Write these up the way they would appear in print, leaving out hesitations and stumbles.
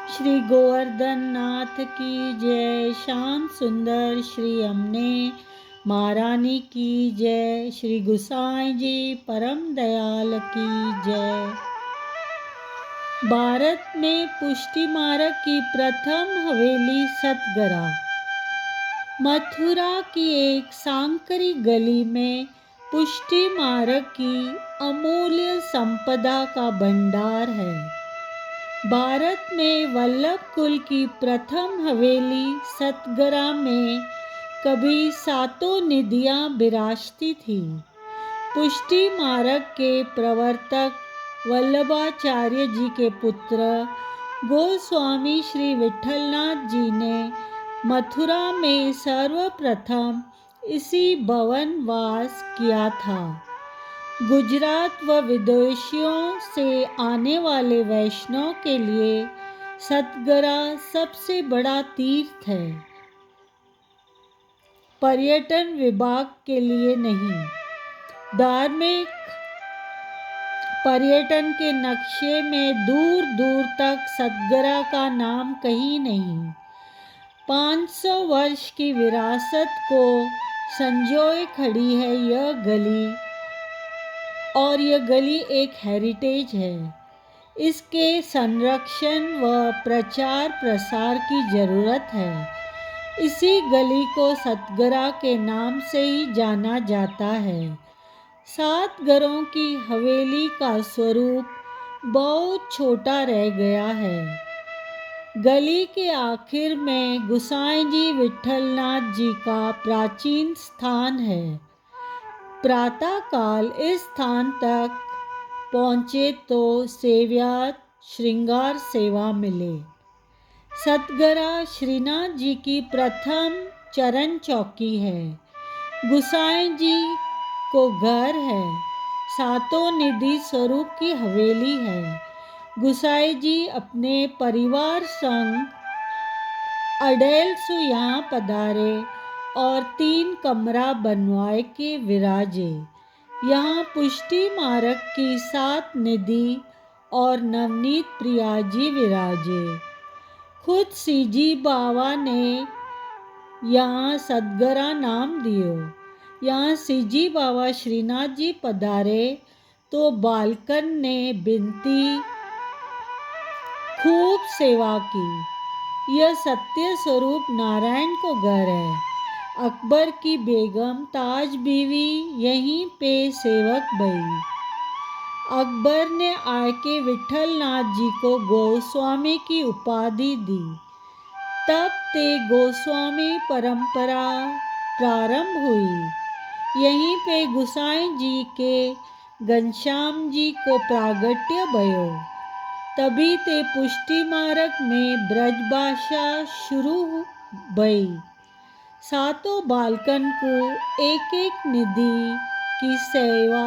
श्री गोवर्धन नाथ की जय। श्याम सुंदर श्री अमने महारानी की जय। श्री गुसाई जी परम दयाल की जय। भारत में पुष्टि मार्ग की प्रथम हवेली सतगरा। मथुरा की एक सांकरी गली में पुष्टि मार्ग की अमूल्य संपदा का भंडार है। भारत में वल्लभ कुल की प्रथम हवेली सतगरा में कभी सातों निधियां विराजती थी। पुष्टि मार्ग के प्रवर्तक वल्लभाचार्य जी के पुत्र गोस्वामी श्री विठलनाथ जी ने मथुरा में सर्वप्रथम इसी भवन वास किया था। गुजरात व विदेशियों से आने वाले वैष्णव के लिए सतगरा सबसे बड़ा तीर्थ है, पर्यटन विभाग के लिए नहीं। धार्मिक पर्यटन के नक्शे में दूर दूर तक सतगरा का नाम कहीं नहीं। 500 वर्ष की विरासत को संजोए खड़ी है यह गली, और यह गली एक हेरिटेज है। इसके संरक्षण व प्रचार प्रसार की जरूरत है। इसी गली को सतगरा के नाम से ही जाना जाता है। 7 घरों की हवेली का स्वरूप बहुत छोटा रह गया है। गली के आखिर में गुसाई जी विठलनाथ जी का प्राचीन स्थान है। प्रातः काल इस स्थान तक पहुँचे तो सेव्यात श्रृंगार सेवा मिले। सतगरा श्रीनाथ जी की प्रथम चरण चौकी है। गुसाई जी को घर है। सातों निधि स्वरूप की हवेली है। गुसाई जी अपने परिवार संग अडेलसु यहाँ पधारे और 3 कमरा बनवाए के विराजे। यहाँ पुष्टि मार्ग की 7 निधि और नवनीत प्रिया जी विराजे। खुद सीजी बाबा ने यहाँ सतगरा नाम दियो। यहाँ सीजी बाबा श्रीनाथ जी पधारे तो बालकन ने बिनती खूब सेवा की। यह सत्य स्वरूप नारायण को घर है। अकबर की बेगम ताज बीवी यहीं पे सेवक भई। अकबर ने आके विठलनाथ जी को गोस्वामी की उपाधि दी। तब ते गोस्वामी परंपरा प्रारंभ हुई। यहीं पे गुसाई जी के घनश्याम जी को प्रागट्य भयो। तभी ते पुष्टि मार्ग में ब्रजभाषा शुरू भई। सातों बालकन को एक एक निधि की सेवा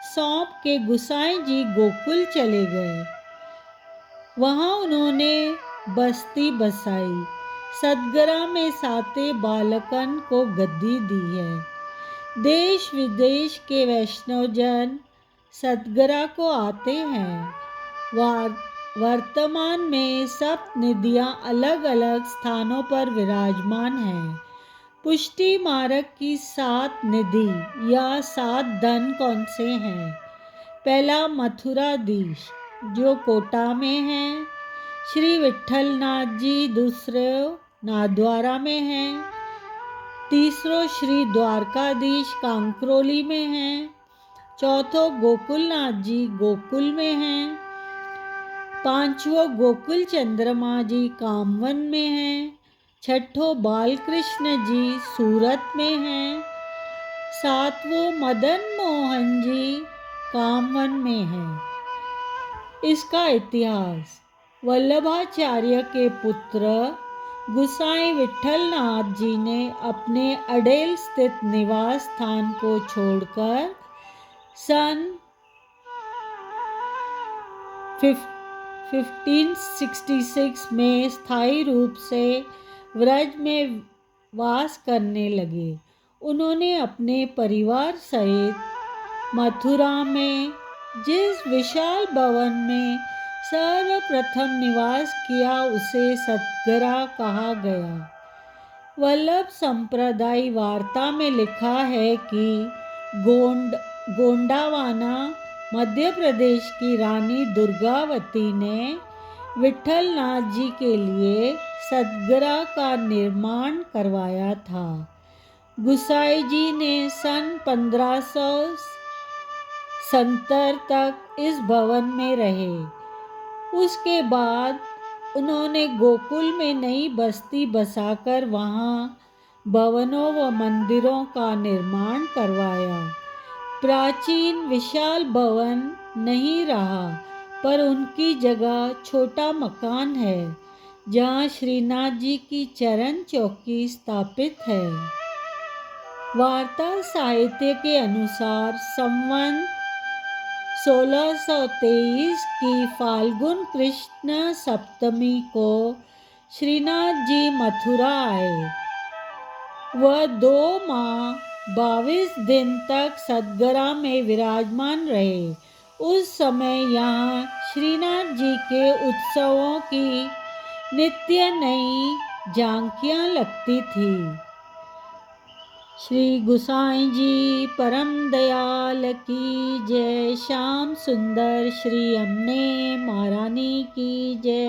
सौंप के गुसाई जी गोकुल चले गए। वहाँ उन्होंने बस्ती बसाई। सतगरा में साते बालकन को गद्दी दी है। देश विदेश के वैष्णवजन सतगरा को आते हैं। वर्तमान में सब निधियां अलग अलग स्थानों पर विराजमान हैं। पुष्टि मार्ग की 7 निधि या 7 धन कौन से हैं? पहला मथुराधीश जो कोटा में है। श्री विठलनाथ जी दूसरे नाथद्वारा में हैं। तीसरो श्री द्वारकाधीश कांकरोली में हैं। चौथो गोकुलनाथ जी गोकुल में हैं। पांचवो गोकुल चंद्रमा जी कामवन में हैं। छठो बालकृष्ण जी सूरत में हैं। सातवों मदन मोहन जी कामवन में हैं। इसका इतिहास: वल्लभाचार्य के पुत्र गुसाई विठलनाथ जी ने अपने अडेल स्थित निवास स्थान को छोड़कर सन 1566 में स्थायी रूप से व्रज में वास करने लगे। उन्होंने अपने परिवार सहित मथुरा में जिस विशाल भवन में सर्वप्रथम निवास किया उसे सतगरा कहा गया। वल्लभ संप्रदाय वार्ता में लिखा है कि गोंडावाना मध्य प्रदेश की रानी दुर्गावती ने विठलनाथ जी के लिए सतगरा का निर्माण करवाया था। गुसाई जी ने सन 1570 तक इस भवन में रहे। उसके बाद उन्होंने गोकुल में नई बस्ती बसाकर वहाँ भवनों व मंदिरों का निर्माण करवाया। प्राचीन विशाल भवन नहीं रहा, पर उनकी जगह छोटा मकान है जहाँ श्रीनाथ जी की चरण चौकी स्थापित है। वार्ता साहित्य के अनुसार संवत 1623 की फाल्गुन कृष्ण सप्तमी को श्रीनाथ जी मथुरा आए। वह 2 माह 22 दिन तक सतगरा में विराजमान रहे। उस समय यहाँ श्रीनाथ जी के उत्सवों की नित्य नई झांकियाँ लगती थी। श्री गुसाई जी परम दयाल की जय। श्याम सुंदर श्री अम्ने महारानी की जय।